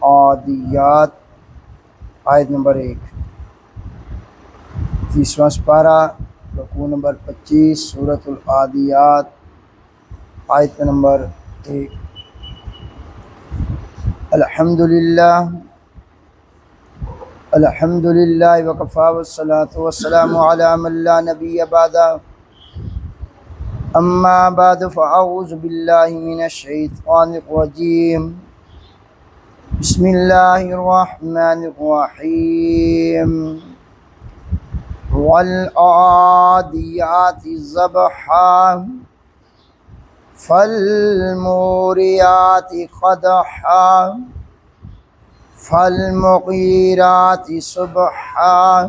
العادیات آیت نمبر 1، 30واں سپارہ، رکوع نمبر 25، سورۃ العادیات آیت نمبر 1۔ الحمدللہ وکفی والصلاۃ والسلام علی من لا نبی بعدہ، اما بعد فاعوذ باللہ من الشیطان الرجیم، بسم اللہ الرحمن الرحیم، والعادیات ضبحا فالموریات قدحا فالمغیرات صبحا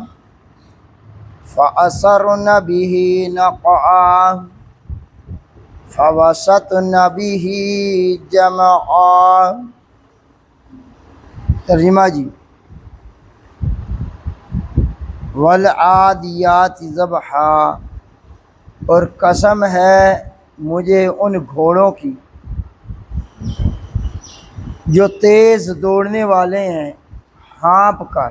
فأثرن به نقعا فوسطن به جمعا۔ ترجمہ جی، والعادیات ضبحا، اور قسم ہے مجھے ان گھوڑوں کی جو تیز دوڑنے والے ہیں ہانپ کر،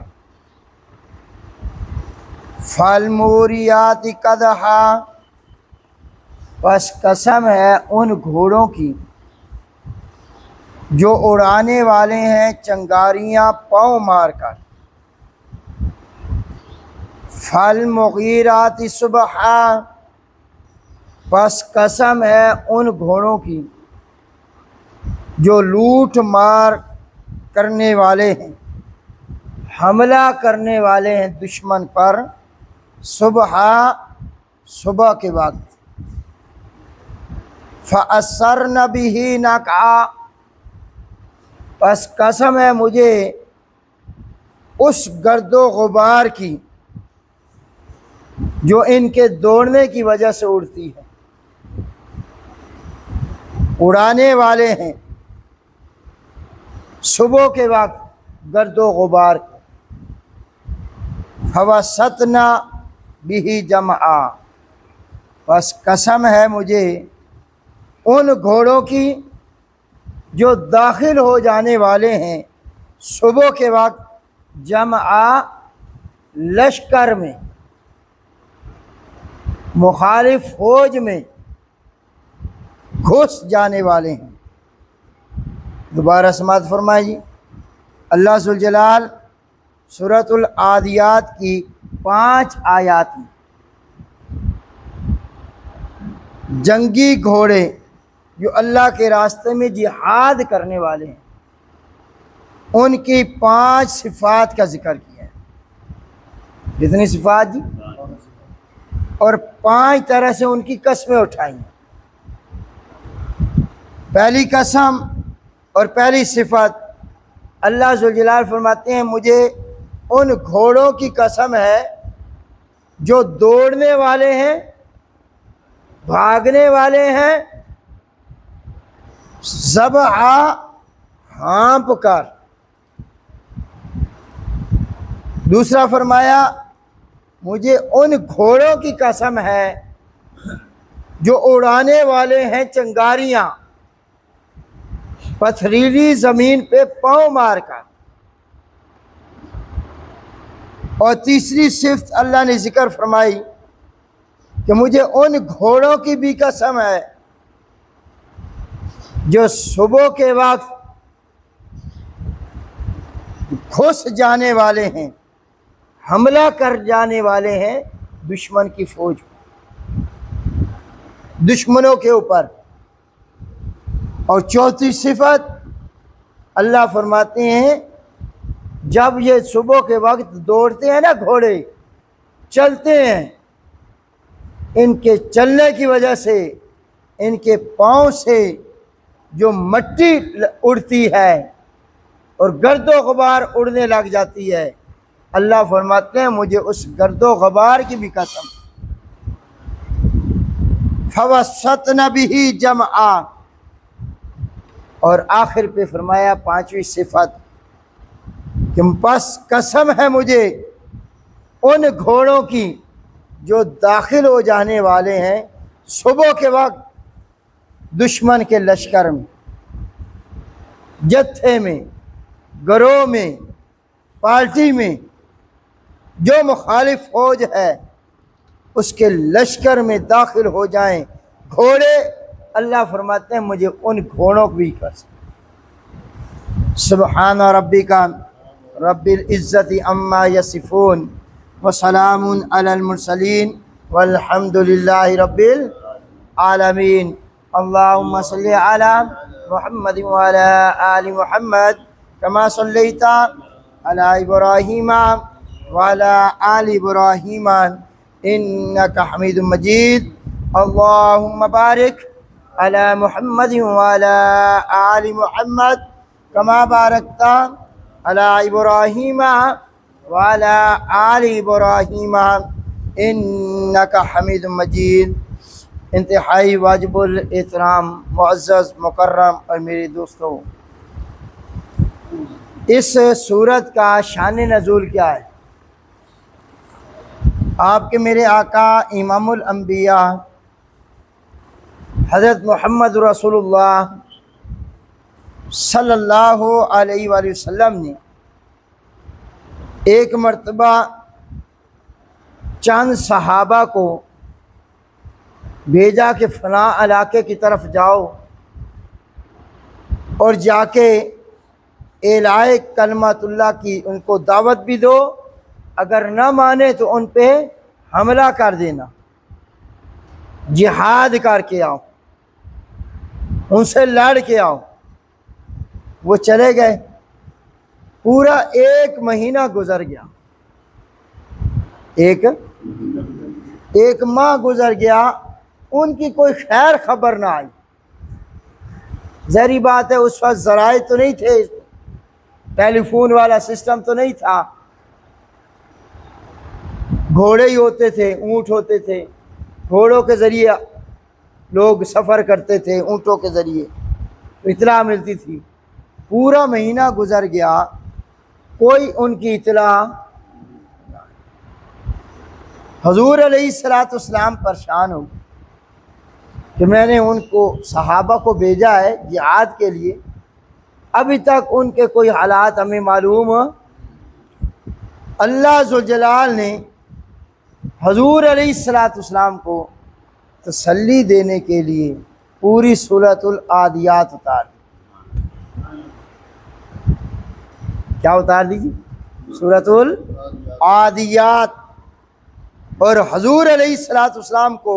فالموریات قدحا، بس قسم ہے ان گھوڑوں کی جو اڑانے والے ہیں چنگاریاں پاؤں مار کر، فالمغیرات صبحا، بس قسم ہے ان گھوڑوں کی جو لوٹ مار کرنے والے ہیں، حملہ کرنے والے ہیں دشمن پر صبح کے وقت، فَأَثَرْنَ بِهِ نَقْعًا، بس قسم ہے مجھے اس گرد و غبار کی جو ان کے دوڑنے کی وجہ سے اڑتی ہے، اڑانے والے ہیں صبح کے وقت گرد و غبار کو، فَوَسَطْنَ بِهِ جَمْعًا، بس قسم ہے مجھے ان گھوڑوں کی جو داخل ہو جانے والے ہیں صبح کے وقت جمعا، لشکر میں، مخالف فوج میں گھس جانے والے ہیں۔ دوبارہ سماعت فرمائیے، اللہ ذوالجلال سورۃ العادیات کی 5 آیات میں جنگی گھوڑے جو اللہ کے راستے میں جہاد کرنے والے ہیں ان کی 5 صفات کا ذکر کیا ہے۔ کتنی صفات جی؟ اور 5 طرح سے ان کی قسمیں اٹھائی ہیں۔ پہلی قسم اور پہلی صفت، اللہ ذوالجلال فرماتے ہیں مجھے ان گھوڑوں کی قسم ہے جو دوڑنے والے ہیں، بھاگنے والے ہیں، ضبحا، ہانپ کر۔ دوسرا فرمایا مجھے ان گھوڑوں کی قسم ہے جو اڑانے والے ہیں چنگاریاں پتھریلی زمین پہ پاؤں مار کر۔ اور تیسری صفت اللہ نے ذکر فرمائی کہ مجھے ان گھوڑوں کی بھی قسم ہے جو صبح کے وقت گھس جانے والے ہیں، حملہ کر جانے والے ہیں دشمن کی فوج پر، دشمنوں کے اوپر۔ اور چوتھی صفت اللہ فرماتے ہیں جب یہ صبح کے وقت دوڑتے ہیں نا گھوڑے، چلتے ہیں، ان کے چلنے کی وجہ سے ان کے پاؤں سے جو مٹی اڑتی ہے اور گرد و غبار اڑنے لگ جاتی ہے، اللہ فرماتے ہیں مجھے اس گرد و غبار کی بھی قسم۔ فَوَسَطْنَ بِهِ جَمْعًا، اور آخر پہ فرمایا 5ویں صفت کہ بس قسم ہے مجھے ان گھوڑوں کی جو داخل ہو جانے والے ہیں صبح کے وقت دشمن کے لشکر میں، جتھے میں، گروہ میں، پارٹی میں جو مخالف فوج ہے اس کے لشکر میں داخل ہو جائیں گھوڑے، اللہ فرماتے ہیں مجھے ان گھوڑوں کو بھی کر سکتے۔ سبحان ربک رب العزت عما یصفون وسلام علی المرسلین والحمد للہ رب العالمین۔ اللہم صلی علی محمد وعلی آل محمد کما صلیت علی ابراہیم وعلی آل ابراہیم انک حمید مجید۔ اللہم بارک علی محمد وعلی آل محمد کما بارکت علی ابراہیم وعلی آل ابراہیم انک حمید مجید۔ انتہائی واجب الاحترام معزز مکرم اور میرے دوستوں، اس سورت کا شان نزول کیا ہے؟ آپ کے میرے آقا امام الانبیاء حضرت محمد رسول اللہ صلی اللہ علیہ وآلہ وسلم نے ایک مرتبہ چند صحابہ کو بھیجا کہ فلاں علاقے کی طرف جاؤ اور جا کے اعلائے کلمت اللہ کی ان کو دعوت بھی دو، اگر نہ مانے تو ان پہ حملہ کر دینا، جہاد کر کے آؤ، ان سے لڑ کے آؤ۔ وہ چلے گئے، پورا 1 مہینہ گزر گیا، ایک ماہ گزر گیا، ان کی کوئی خیر خبر نہ آئی۔ ظاہری بات ہے اس وقت ذرائع تو نہیں تھے، ٹیلی فون والا سسٹم تو نہیں تھا، گھوڑے ہی ہوتے تھے، اونٹ ہوتے تھے، گھوڑوں کے ذریعے لوگ سفر کرتے تھے، اونٹوں کے ذریعے اطلاع ملتی تھی۔ پورا مہینہ گزر گیا، کوئی ان کی اطلاع۔ حضور علیہ السلام پریشان ہو کہ میں نے ان کو صحابہ کو بھیجا ہے جہاد کے لیے، ابھی تک ان کے کوئی حالات ہمیں معلوم۔ اللہ ذوالجلال نے حضور علیہ السلام کو تسلی دینے کے لیے پوری سورۃ العادیات اتار دی۔ کیا اتار دی جی؟ سورۃ العادیات۔ اور حضور علیہ السلام کو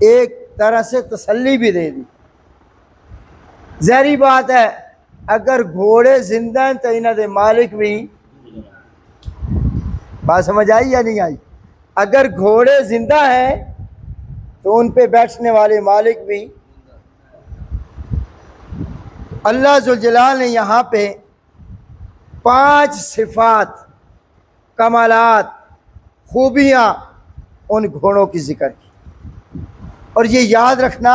ایک طرح سے تسلی بھی دے دی۔ ظاہری بات ہے اگر گھوڑے زندہ ہیں تو انہوں دے مالک بھی، بات سمجھ آئی یا نہیں آئی؟ اگر گھوڑے زندہ ہیں تو ان پہ بیٹھنے والے مالک بھی۔ اللہ ذوالجلال نے یہاں پہ 5 صفات، کمالات، خوبیاں ان گھوڑوں کی ذکر کی، اور یہ یاد رکھنا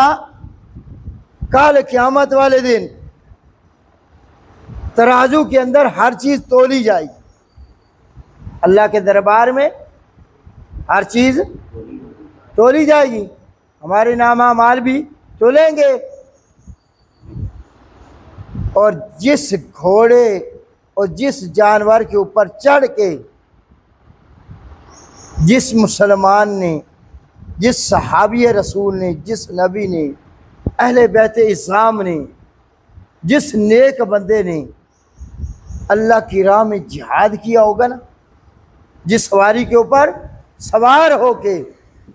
کل قیامت والے دن ترازو کے اندر ہر چیز تولی جائے گی۔ اللہ کے دربار میں ہر چیز تولی جائے گی، ہمارے نام اعمال بھی تولیں گے۔ اور جس گھوڑے اور جس جانور کے اوپر چڑھ کے جس مسلمان نے، جس صحابی رسول نے، جس نبی نے، اہل بیت اسلام نے، جس نیک بندے نے اللہ کی راہ میں جہاد کیا ہوگا نا، جس سواری کے اوپر سوار ہو کے،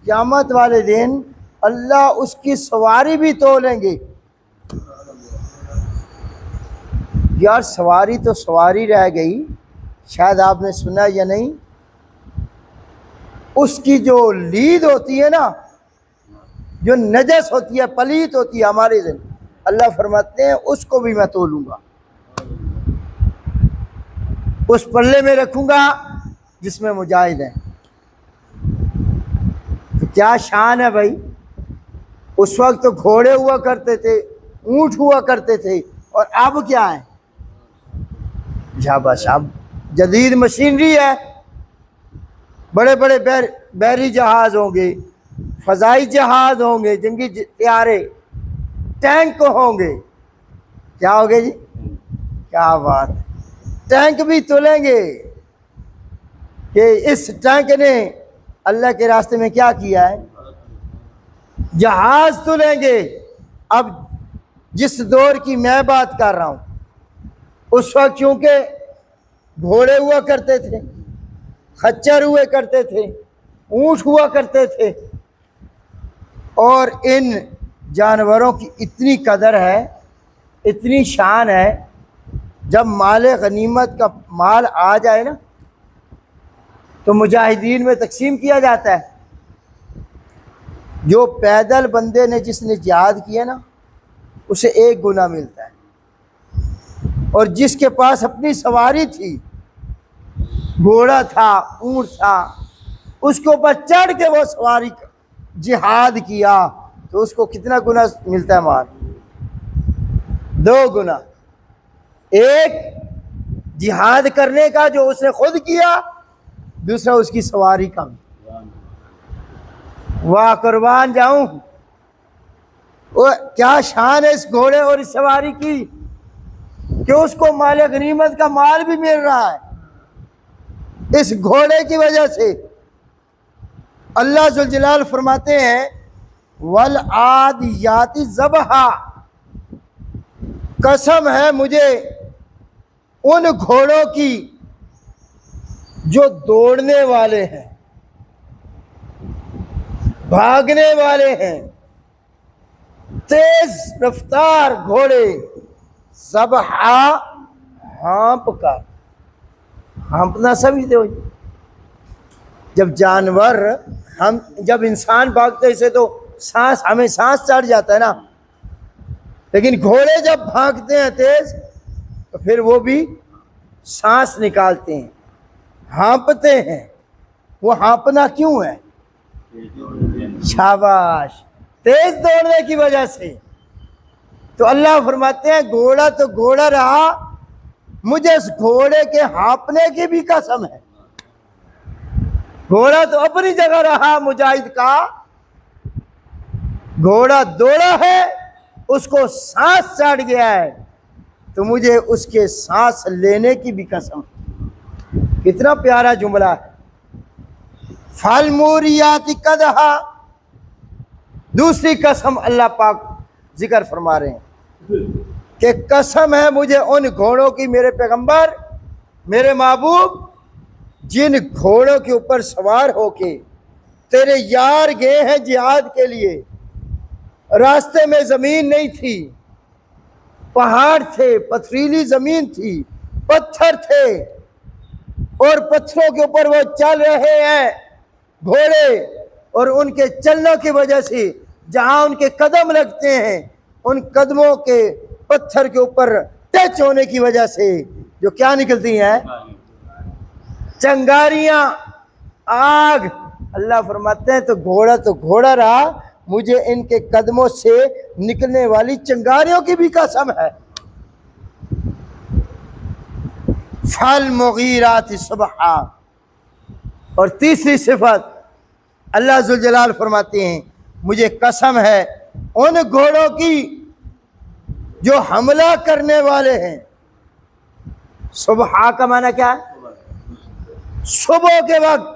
قیامت والے دن اللہ اس کی سواری بھی تولیں گے۔ یار سواری تو سواری رہ گئی، شاید آپ نے سنا یا نہیں، اس کی جو لید ہوتی ہے نا، جو نجس ہوتی ہے، پلیت ہوتی ہے ہمارے دن، اللہ فرماتے ہیں اس کو بھی میں تولوں گا، اس پلے میں رکھوں گا جس میں مجاہد ہیں۔ تو کیا شان ہے بھائی؟ اس وقت تو گھوڑے ہوا کرتے تھے، اونٹ ہوا کرتے تھے، اور اب کیا ہے؟ بس اب جدید مشینری ہے، بڑے بڑے بحری جہاز ہوں گے، فضائی جہاز ہوں گے، جنگی طیارے، ٹینک ہوں گے۔ کیا ہوگے جی؟ کیا بات ہے! ٹینک بھی تلیں گے کہ اس ٹینک نے اللہ کے راستے میں کیا کیا ہے، جہاز تلیں گے۔ اب جس دور کی میں بات کر رہا ہوں، اس وقت چونکہ گھوڑے ہوا کرتے تھے، خچر ہوئے کرتے تھے، اونٹ ہوا کرتے تھے، اور ان جانوروں کی اتنی قدر ہے، اتنی شان ہے، جب مال غنیمت کا مال آ جائے نا تو مجاہدین میں تقسیم کیا جاتا ہے۔ جو پیدل بندے نے جس نے جہاد کیا نا اسے 1 گنا ملتا ہے، اور جس کے پاس اپنی سواری تھی، گھوڑا تھا، اونٹ تھا، اس کے اوپر چڑھ کے وہ سواری جہاد کیا تو اس کو کتنا گنا ملتا ہے مال؟ 2 گنا۔ ایک جہاد کرنے کا جو اس نے خود کیا، دوسرا اس کی سواری کا۔ واہ قربان جاؤں، کیا شان ہے اس گھوڑے اور اس سواری کی کہ اس کو مال غنیمت کا مال بھی مل رہا ہے اس گھوڑے کی وجہ سے۔ اللہ ذوالجلال فرماتے ہیں وَالْعَادِيَاتِ ضَبْحًا، قسم ہے مجھے ان گھوڑوں کی جو دوڑنے والے ہیں، بھاگنے والے ہیں، تیز رفتار گھوڑے، ضبحا ہانپ کا، ہانپنا سمجھتے ہو؟ جب جانور جب انسان بھاگتے اسے تو ہمیں سانس چڑھ جاتا ہے نا، لیکن گھوڑے جب بھاگتے ہیں تیز تو پھر وہ بھی سانس نکالتے ہیں، ہانپتے ہیں۔ وہ ہانپنا کیوں ہے؟ شاباش، تیز دوڑنے کی وجہ سے۔ تو اللہ فرماتے ہیں گھوڑا تو گھوڑا رہا، مجھے اس گھوڑے کے ہانپنے کی بھی قسم ہے۔ گھوڑا تو اپنی جگہ رہا مجاہد کا، گھوڑا دوڑا ہے، اس کو سانس چڑھ گیا ہے، تو مجھے اس کے سانس لینے کی بھی قسم۔ کتنا پیارا جملہ ہے۔ فالموریات قدحا، دوسری قسم اللہ پاک ذکر فرما رہے ہیں کہ قسم ہے مجھے ان گھوڑوں کی میرے پیغمبر، میرے محبوب، جن گھوڑوں کے اوپر سوار ہو کے تیرے یار گئے ہیں جہاد کے لیے۔ راستے میں زمین نہیں تھی، پہاڑ تھے، پتھریلی زمین تھی، پتھر تھے، اور پتھروں کے اوپر وہ چل رہے ہیں گھوڑے، اور ان کے چلنے کی وجہ سے جہاں ان کے قدم لگتے ہیں، ان قدموں کے پتھر کے اوپر ٹچ ہونے کی وجہ سے جو کیا نکلتی ہیں؟ چنگاریاں، آگ۔ اللہ فرماتے ہیں تو گھوڑا رہا، مجھے ان کے قدموں سے نکلنے والی چنگاریوں کی بھی قسم ہے۔ فالمغیرات صبحا، اور تیسری صفت اللہ ذوالجلال فرماتے ہیں مجھے قسم ہے ان گھوڑوں کی جو حملہ کرنے والے ہیں۔ صبح کا معنی کیا ہے؟ صبح کے وقت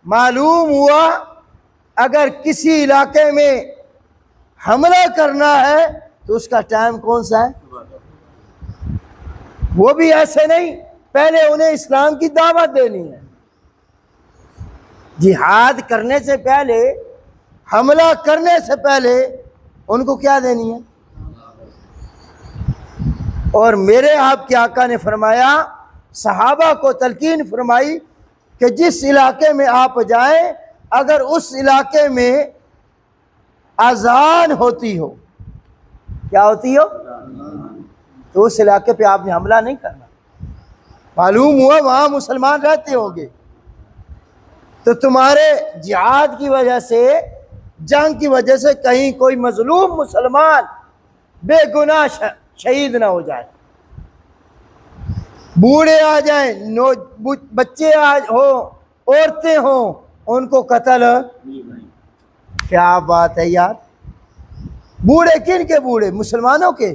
معلوم ہوا اگر کسی علاقے میں حملہ کرنا ہے تو اس کا ٹائم کون سا ہے؟ وہ بھی ایسے نہیں، پہلے انہیں اسلام کی دعوت دینی ہے۔ جہاد کرنے سے پہلے، حملہ کرنے سے پہلے ان کو کیا دینی ہے؟ اور میرے آپ کے آقا نے فرمایا، صحابہ کو تلقین فرمائی کہ جس علاقے میں آپ جائیں، اگر اس علاقے میں اذان ہوتی ہو، کیا ہوتی ہو؟ تو اس علاقے پہ آپ نے حملہ نہیں کرنا۔ معلوم ہوا وہاں مسلمان رہتے ہوں گے، تو تمہارے جہاد کی وجہ سے، جنگ کی وجہ سے کہیں کوئی مظلوم مسلمان بے گناہ شہید نہ ہو جائے، بوڑھے آ جائیں، بچے ہوں، عورتیں ہوں، ان کو قتل۔ کیا بات ہے یار! بوڑھے کن کے بوڑھے؟ مسلمانوں کے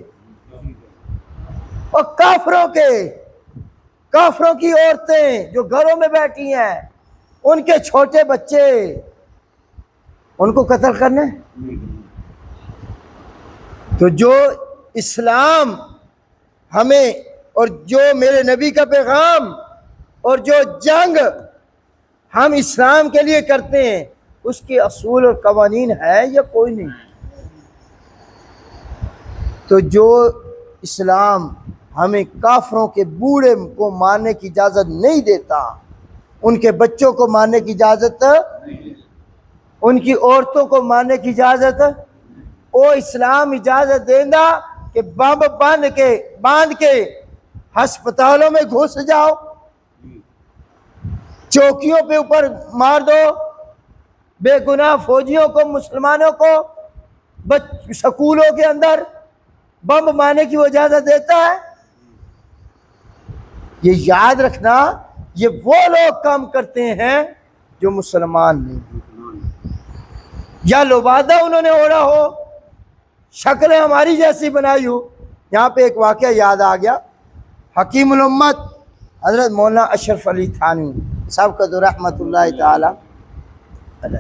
اور کافروں کے۔ کافروں کی عورتیں جو گھروں میں بیٹھی ہیں، ان کے چھوٹے بچے، ان کو قتل کرنا ہے؟ تو جو اسلام ہمیں اور جو میرے نبی کا پیغام اور جو جنگ ہم اسلام کے لیے کرتے ہیں، اس کے اصول اور قوانین ہے یا کوئی نہیں؟ تو جو اسلام ہمیں کافروں کے بوڑھے کو مارنے کی اجازت نہیں دیتا، ان کے بچوں کو مارنے کی اجازت، ان کی عورتوں کو مارنے کی اجازت، وہ اسلام اجازت دینا کہ بم باندھ کے ہسپتالوں میں گھس جاؤ، چوکیوں پہ اوپر مار دو بے گناہ فوجیوں کو، مسلمانوں کو، سکولوں کے اندر بم مارنے کی وہ اجازت دیتا ہے؟ یہ یاد رکھنا، یہ وہ لوگ کام کرتے ہیں جو مسلمان نہیں، یا لبادہ انہوں نے اوڑھا ہو، شکلیں ہماری جیسی بنائی ہو۔ یہاں پہ ایک واقعہ یاد آ گیا، حکیم الامت حضرت مولانا اشرف علی تھانوی صاحب کا تو رحمت اللہ تعالی علیہ،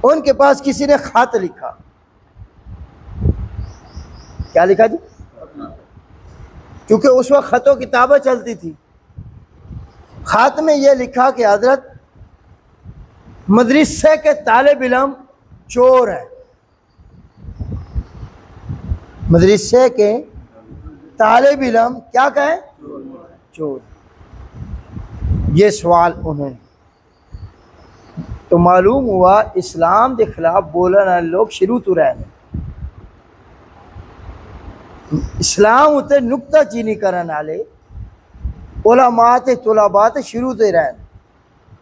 ان کے پاس کسی نے خط لکھا۔ کیا لکھا جی؟ کیونکہ اس وقت خطوں کتابیں چلتی تھی۔ خط میں یہ لکھا کہ حضرت مدرسے کے طالب علم چور ہے، مدرسے کے طالب علم کیا کہیں؟ چور۔ یہ سوال انہوں نے، تو معلوم ہوا اسلام کے خلاف بولنا لوگ شروع تو رہے، اسلام اتنے نکتہ چینی کرنے والے علماء تے طلباء تے شروع تے رہے،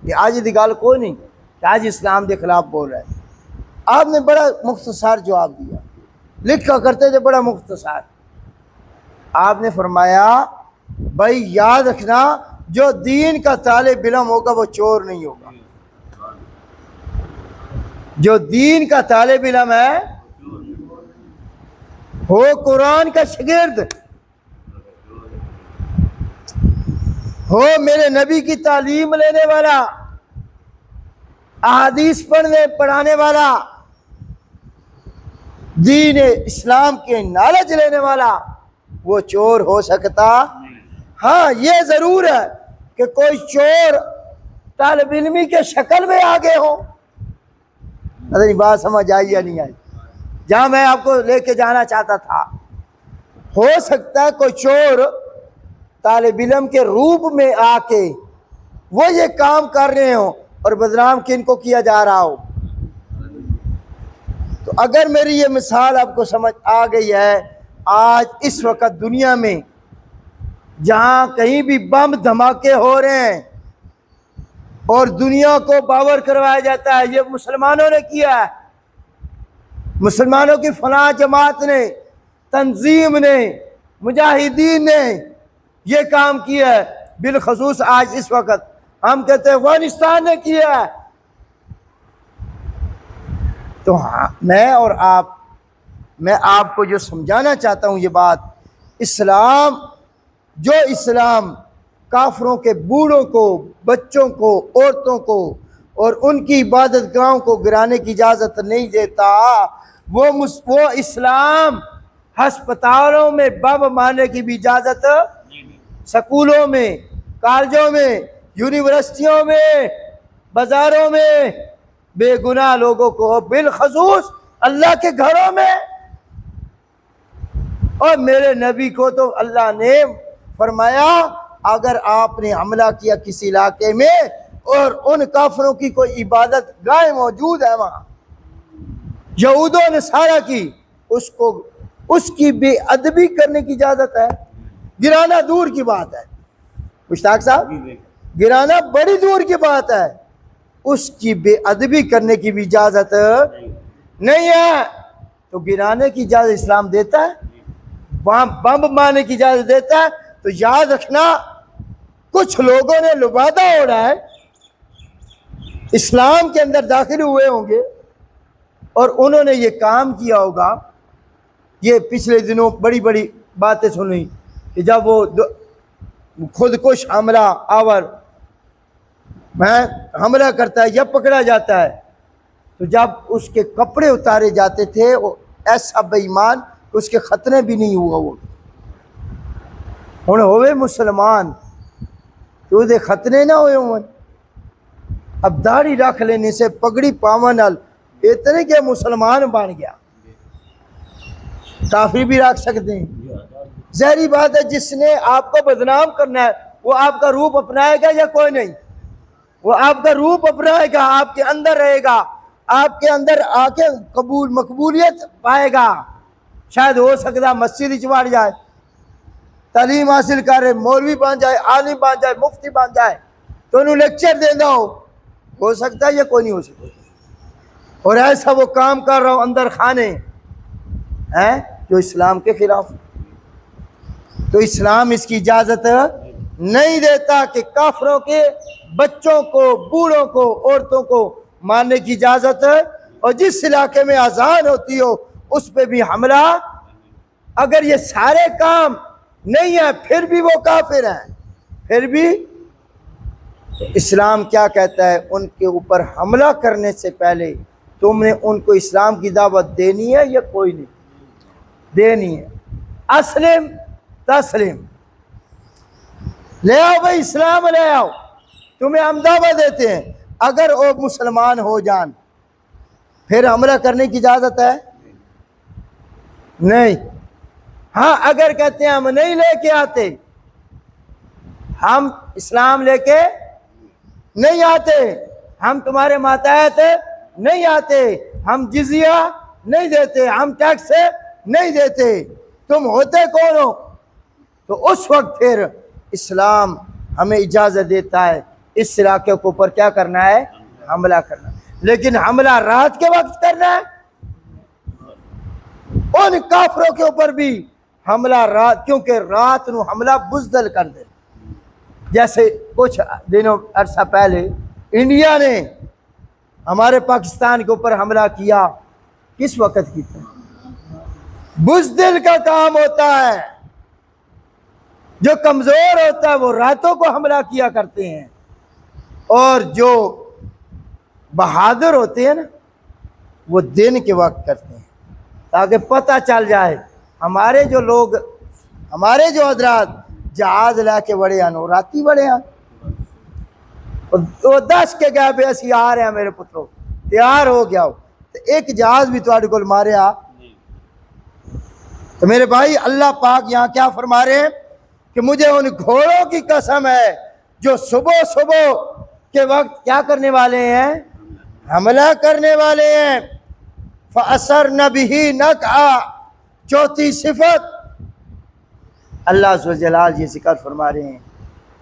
یہ آج دی گل کوئی نہیں کہ آج اسلام کے خلاف بول رہے ہیں۔ آپ نے بڑا مختصر جواب دیا، لکھا کرتے تھے بڑا مختصر۔ آپ نے فرمایا بھائی یاد رکھنا، جو دین کا طالب علم ہوگا وہ چور نہیں ہوگا، جو دین کا طالب علم ہے ہو قرآن کا شاگرد، ہو میرے نبی کی تعلیم لینے والا، احادیث پڑھانے والا، دین اسلام کے نالج لینے والا، وہ چور ہو سکتا؟ ہاں یہ ضرور ہے کہ کوئی چور طالب علمی کے شکل میں آگے ہو۔ اگر بات سمجھ آئی یا نہیں آئی؟ جہاں میں آپ کو لے کے جانا چاہتا تھا، ہو سکتا ہے کوئی چور طالب علم کے روپ میں آ کے وہ یہ کام کر رہے ہوں اور بدنام کن کو کیا جا رہا ہو۔ تو اگر میری یہ مثال آپ کو سمجھ آ گئی ہے، آج اس وقت دنیا میں جہاں کہیں بھی بم دھماکے ہو رہے ہیں اور دنیا کو باور کروایا جاتا ہے یہ مسلمانوں نے کیا ہے، مسلمانوں کی فلاں جماعت نے، تنظیم نے، مجاہدین نے یہ کام کیا ہے، بالخصوص آج اس وقت ہم کہتے ہیں افغانستان نے کیا ہے۔ تو میں آپ کو جو سمجھانا چاہتا ہوں یہ بات، اسلام کافروں کے بوڑھوں کو، بچوں کو، عورتوں کو اور ان کی عبادت گاہوں کو گرانے کی اجازت نہیں دیتا۔ وہ اسلام ہسپتالوں میں بم مارنے کی بھی اجازت، سکولوں میں، کالجوں میں، یونیورسٹیوں میں، بازاروں میں بے گناہ لوگوں کو، بالخصوص اللہ کے گھروں میں۔ اور میرے نبی کو تو اللہ نے فرمایا اگر آپ نے حملہ کیا کسی علاقے میں اور ان کافروں کی کوئی عبادت گاہ موجود ہے وہاں، یہود و نصارہ کی، اس کی بے ادبی کرنے کی اجازت ہے۔ گرانا دور کی بات ہے مشتاق صاحب، گرانا بڑی دور کی بات ہے، اس کی بے ادبی کرنے کی بھی اجازت نہیں ہے۔ تو گرانے کی اجازت اسلام دیتا ہے، بم مارنے کی اجازت دیتا ہے؟ تو یاد رکھنا کچھ لوگوں نے لبادہ اوڑھا ہے، اسلام کے اندر داخل ہوئے ہوں گے اور انہوں نے یہ کام کیا ہوگا۔ یہ پچھلے دنوں بڑی بڑی باتیں سنی کہ جب وہ خود کش حملہ آور میں حملہ کرتا ہے یا پکڑا جاتا ہے، تو جب اس کے کپڑے اتارے جاتے تھے وہ ایسا بے ایمان کہ اس کے ختنے بھی نہیں ہوا، وہ ہن ہوئے مسلمان تو دے ختنے نہ ہوئے ہوں۔ اب داڑھی رکھ لینے سے پگڑی پاون نال اتنے کہ مسلمان بن گیا، کافر بھی رکھ سکتے ہیں۔ ظاہری بات ہے جس نے آپ کو بدنام کرنا ہے وہ آپ کا روپ اپنائے گا یا کوئی نہیں؟ وہ آپ کا روپ اپنائے گا، آپ کے اندر رہے گا، آپ کے اندر آ کے مقبولیت پائے گا، شاید ہو سکتا مسجد چڑھ جائے، تعلیم حاصل کرے، مولوی بن جائے، عالم بن جائے، مفتی بن جائے، تو انہوں لیکچر دینا ہو سکتا ہے یا کوئی نہیں ہو سکتا؟ اور ایسا وہ کام کر رہا ہو اندر خانے ہیں جو اسلام کے خلاف، تو اسلام اس کی اجازت نہیں دیتا کہ کافروں کے بچوں کو، بوڑھوں کو، عورتوں کو مارنے کی اجازت، اور جس علاقے میں اذان ہوتی ہو اس پہ بھی حملہ۔ اگر یہ سارے کام نہیں ہیں پھر بھی وہ کافر ہیں، پھر بھی اسلام کیا کہتا ہے؟ ان کے اوپر حملہ کرنے سے پہلے تم نے ان کو اسلام کی دعوت دینی ہے یا کوئی نہیں دینی ہے؟ اسلم تسلم، لے آؤ بھائی اسلام لے آؤ، تمہیں ہم دعوت دیتے ہیں۔ اگر وہ مسلمان ہو جان پھر حملہ کرنے کی اجازت ہے؟ نہیں۔ ہاں اگر کہتے ہیں ہم نہیں لے کے آتے، ہم اسلام لے کے نہیں آتے، ہم تمہارے ماتحت نہیں آتے، ہم جزیہ نہیں دیتے، ہم ٹیکس نہیں دیتے، تم ہوتے کون ہو؟ تو اس وقت پھر اسلام ہمیں اجازت دیتا ہے اس علاقے کے اوپر کیا کرنا ہے؟ حملہ کرنا۔ لیکن حملہ رات کے وقت کرنا ہے، ان کافروں کے اوپر بھی حملہ رات، کیونکہ رات نو حملہ بزدل کر دے۔ جیسے کچھ دنوں عرصہ پہلے انڈیا نے ہمارے پاکستان کے اوپر حملہ کیا، کس وقت کیا؟ بزدل کا کام ہوتا ہے، جو کمزور ہوتا ہے وہ راتوں کو حملہ کیا کرتے ہیں، اور جو بہادر ہوتے ہیں نا وہ دن کے وقت کرتے ہیں، تاکہ پتہ چل جائے ہمارے جو لوگ، ہمارے جو حضرات جہاز لے کے بڑے ہیں راتی بڑے ہیں، وہ دس کے گئے بے اسی آ رہے ہیں میرے پتروں، تیار ہو گیا ہو، تو ایک جہاز بھی تھوڑے کو مارے آ۔ تو میرے بھائی اللہ پاک یہاں کیا فرما رہے ہیں کہ مجھے ان گھوڑوں کی قسم ہے جو صبح صبح کے وقت کیا کرنے والے ہیں؟ حملہ کرنے والے ہیں۔ فَأَثَرْنَ بِهِ نَقْعًا، چوتھی صفت اللہ عز و جلال یہ ذکر فرما رہے ہیں،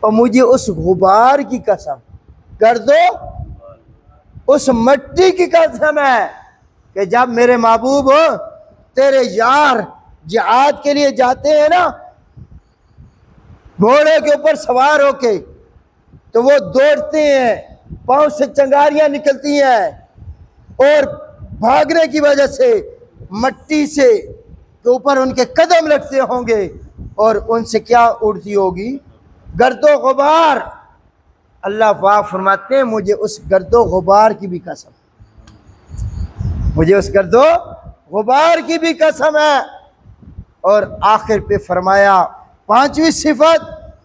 اور مجھے اس غبار کی قسم، گردو اس مٹی کی قسم ہے کہ جب میرے محبوب تیرے یار جہاد کے لیے جاتے ہیں نا گھوڑے کے اوپر سوار ہو کے، تو وہ دوڑتے ہیں، پاؤں سے چنگاریاں نکلتی ہیں، اور بھاگنے کی وجہ سے مٹی سے کے اوپر ان کے قدم لگتے ہوں گے، اور ان سے کیا اڑتی ہوگی؟ گرد و غبار۔ اللہ پاک فرماتے ہیں مجھے اس گرد و غبار کی بھی قسم، مجھے اس گرد و غبار کی بھی قسم ہے۔ اور آخر پہ فرمایا پانچویں صفت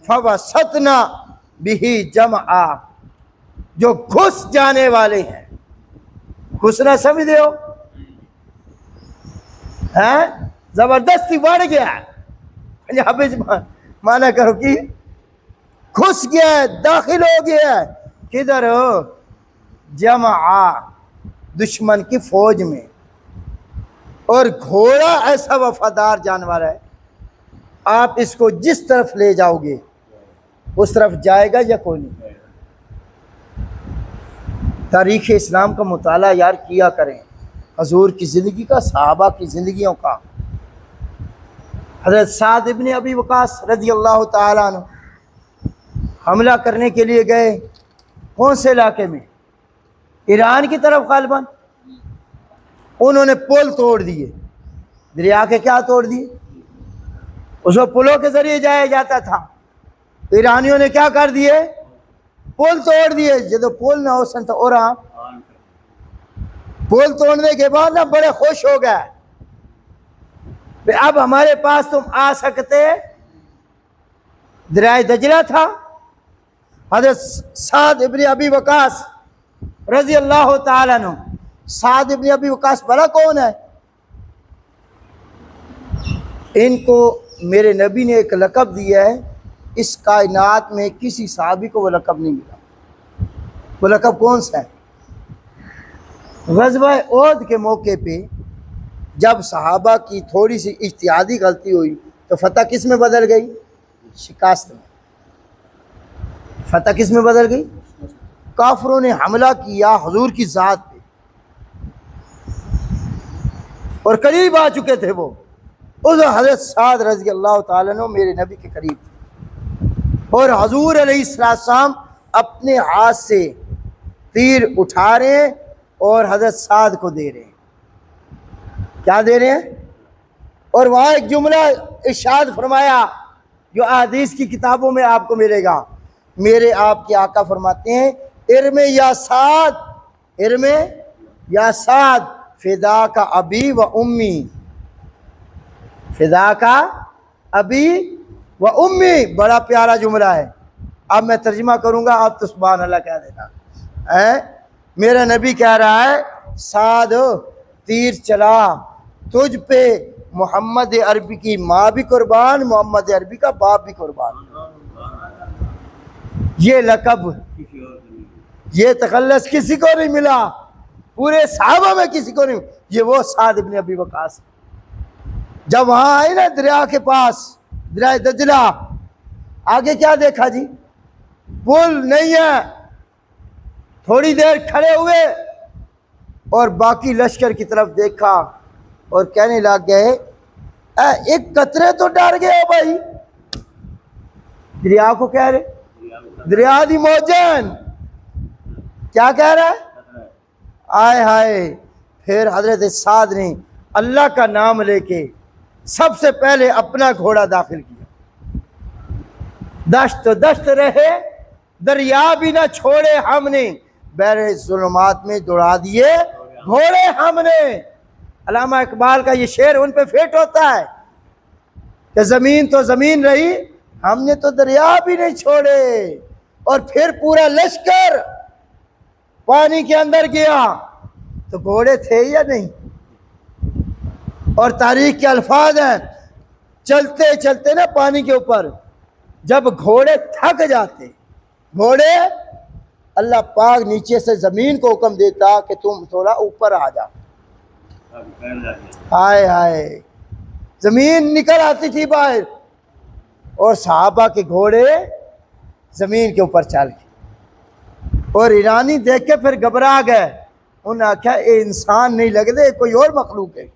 فَوَسَطْنَا بِهِ جَمْعًا، جو گھس جانے والے ہیں۔ گھسنا سمجھتے ہو؟ زبردستی بڑھ گیا ہے، پنجابی مانا کرو کہ گھس گیا ہے، داخل ہو گیا ہے، کدھر ہو؟ جمعا، دشمن کی فوج میں۔ اور گھوڑا ایسا وفادار جانور ہے، آپ اس کو جس طرف لے جاؤ گے اس طرف جائے گا یا کوئی نہیں؟ تاریخ اسلام کا مطالعہ یار کیا کریں، حضور کی زندگی کا، صحابہ کی زندگیوں کا۔ حضرت سعد ابن ابی وقاص رضی اللہ تعالیٰ عنہ حملہ کرنے کے لیے گئے، کون سے علاقے میں؟ ایران کی طرف غالباً۔ انہوں نے پل توڑ دیے، دریا کے کیا توڑ دیے؟ اس کو پلوں کے ذریعے جایا جاتا تھا، ایرانیوں نے کیا کر دیے؟ پل توڑ دیے. جدو پل نہ ہو سن تو اور پل توڑنے کے بعد نا بڑے خوش ہو گئے کہ اب ہمارے پاس تم آ سکتے. دریائے دجلہ تھا. حضرت سعد ابن ابی وقاص رضی اللہ تعالیٰ عنہ. سعد ابن ابی وقاص بڑا کون ہے؟ ان کو میرے نبی نے ایک لقب دیا ہے، اس کائنات میں کسی صحابی کو وہ لقب نہیں ملا. وہ لقب کون سا ہے؟ غزوہ احد کے موقع پہ جب صحابہ کی تھوڑی سی اجتہادی غلطی ہوئی تو فتح کس میں بدل گئی؟ شکست میں. فتح کس میں بدل گئی؟ کافروں نے حملہ کیا حضور کی ذات پہ اور قریب آ چکے تھے. وہ اس حضرت سعد رضی اللہ تعالیٰ عنہ میرے نبی کے قریب تھے اور حضور علیہ السلام اپنے ہاتھ سے تیر اٹھا رہے ہیں اور حضرت سعد کو دے رہے ہیں. کیا دے رہے ہیں؟ اور وہاں ایک جملہ ارشاد فرمایا جو احادیث کی کتابوں میں آپ کو ملے گا. میرے آپ کے آقا فرماتے ہیں ارم یا سعد، ارم یا سعد فدا کا ابی و امی، فدا کا ابی و امی. بڑا پیارا جملہ ہے. اب میں ترجمہ کروں گا، آپ تو سبحان اللہ کہہ دینا. میرا نبی کہہ رہا ہے سعد تیر چلا تجھ پہ، محمد عربی کی ماں بھی قربان، محمد عربی کا باپ بھی قربان. یہ لقب، یہ تخلص کسی کو نہیں ملا، پورے صحابہ میں کسی کو نہیں. یہ وہ سعد ابن ابی وقاص. جب وہاں آئے نا دریا کے پاس، دریا دجلہ، آگے کیا دیکھا جی؟ پل نہیں ہے. تھوڑی دیر کھڑے ہوئے اور باقی لشکر کی طرف دیکھا اور کہنے لگ گئے ایک قطرے تو ڈر گئے بھائی. دریا کو کہہ رہے دریا دی موجن، کیا کہہ رہا ہے؟ آئے ہائے. پھر حضرت سعد نے اللہ کا نام لے کے سب سے پہلے اپنا گھوڑا داخل کیا. دشت دشت رہے دریا بھی نہ چھوڑے ہم نے، بحر ظلمات میں دوڑا دیے گھوڑے ہم نے. علامہ اقبال کا یہ شعر ان پہ فٹ ہوتا ہے کہ زمین تو زمین رہی، ہم نے تو دریا بھی نہیں چھوڑے. اور پھر پورا لشکر پانی کے اندر گیا تو گھوڑے تھے یا نہیں؟ اور تاریخ کے الفاظ ہیں چلتے چلتے نا پانی کے اوپر جب گھوڑے تھک جاتے، گھوڑے اللہ پاک نیچے سے زمین کو حکم دیتا کہ تم تھوڑا اوپر آ جا. ہائے ہائے، زمین نکل آتی تھی باہر اور صحابہ کے گھوڑے زمین کے اوپر چل گئے. اور ایرانی دیکھ کے پھر گھبرا گئے. انہوں نے آخیا اے انسان نہیں لگتے، کوئی اور مخلوق ہے.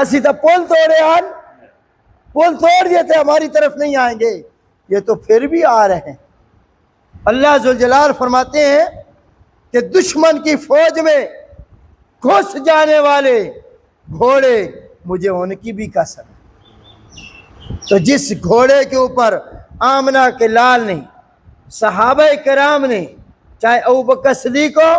اسی تو پل توڑے آن، پل توڑ دیے تھے، ہماری طرف نہیں آئیں گے. یہ تو پھر بھی آ رہے ہیں. اللہ ذوالجلال فرماتے ہیں کہ دشمن کی فوج میں گھس جانے والے گھوڑے مجھے ان کی بھی قسم ہے. تو جس گھوڑے کے اوپر آمنہ کے لال نے، صحابہ کرام نے، چاہے ابوبکر صدیق ہو،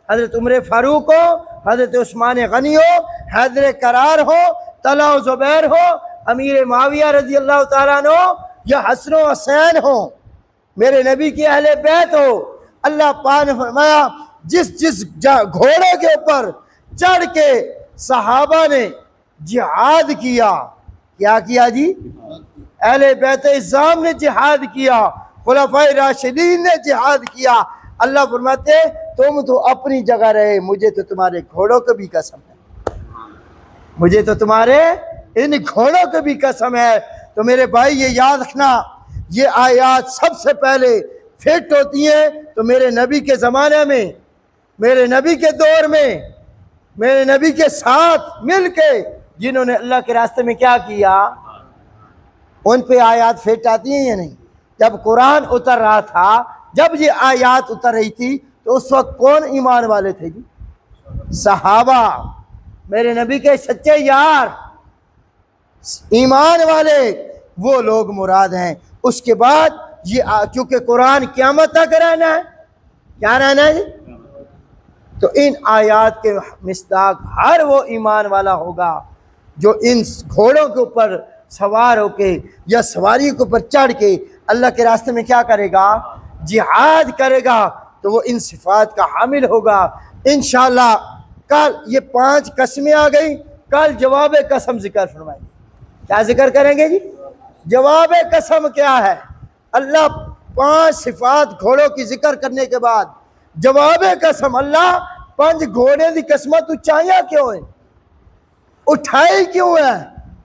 حضرت عمر فاروق ہو، حضرت عثمان غنی ہو، حیدر کرار ہو، طلحہ و زبیر ہو، امیر معاویہ رضی اللہ تعالیٰ عنہ یا حسن و حسین ہو، میرے نبی کی اہل بیت ہو، اللہ پاک نے فرمایا جس گھوڑے کے اوپر چڑھ کے صحابہ نے جہاد کیا، کیا کیا جی؟ اہل بیت اعظام نے جہاد کیا، خلفائے راشدین نے جہاد کیا. اللہ فرماتے تم تو اپنی جگہ رہے، مجھے تو تمہارے گھوڑوں کو بھی قسم ہے، مجھے تو تمہارے ان گھوڑوں کو بھی قسم ہے. تو میرے بھائی یہ یاد رکھنا، یہ آیات سب سے پہلے فٹ ہوتی ہیں تو میرے نبی کے زمانے میں، میرے نبی کے دور میں، میرے نبی کے ساتھ مل کے جنہوں نے اللہ کے راستے میں کیا کیا، ان پہ آیات فٹ آتی ہیں یا نہیں؟ جب قرآن اتر رہا تھا، جب یہ آیات اتر رہی تھی تو اس وقت کون ایمان والے تھے جی؟ صحابہ، میرے نبی کے سچے یار، ایمان والے وہ لوگ مراد ہیں. اس کے بعد یہ چونکہ قرآن قیامت تک رہنا ہے، کیا رہنا ہے جی؟ تو ان آیات کے مصداق ہر وہ ایمان والا ہوگا جو ان گھوڑوں کے اوپر سوار ہو کے یا سواری کے اوپر چڑھ کے اللہ کے راستے میں کیا کرے گا؟ جہاد کرے گا، تو وہ ان صفات کا حامل ہوگا انشاءاللہ۔ کل یہ 5 قسمیں آ گئی، کل جواب قسم ذکر فرمائیں گے۔ کیا ذکر کریں گے جی؟ جواب قسم کیا ہے؟ اللہ 5 صفات گھوڑوں کی ذکر کرنے کے بعد جواب قسم، اللہ 5 گھوڑے دی قسمت اچھائیاں کیوں ہیں، اٹھائی کیوں ہے،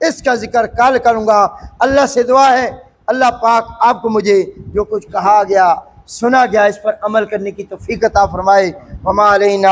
اس کا ذکر کل کروں گا۔ اللہ سے دعا ہے اللہ پاک آپ کو مجھے جو کچھ کہا گیا سنا گیا اس پر عمل کرنے کی توفیق عطا فرمائے۔ وما علینا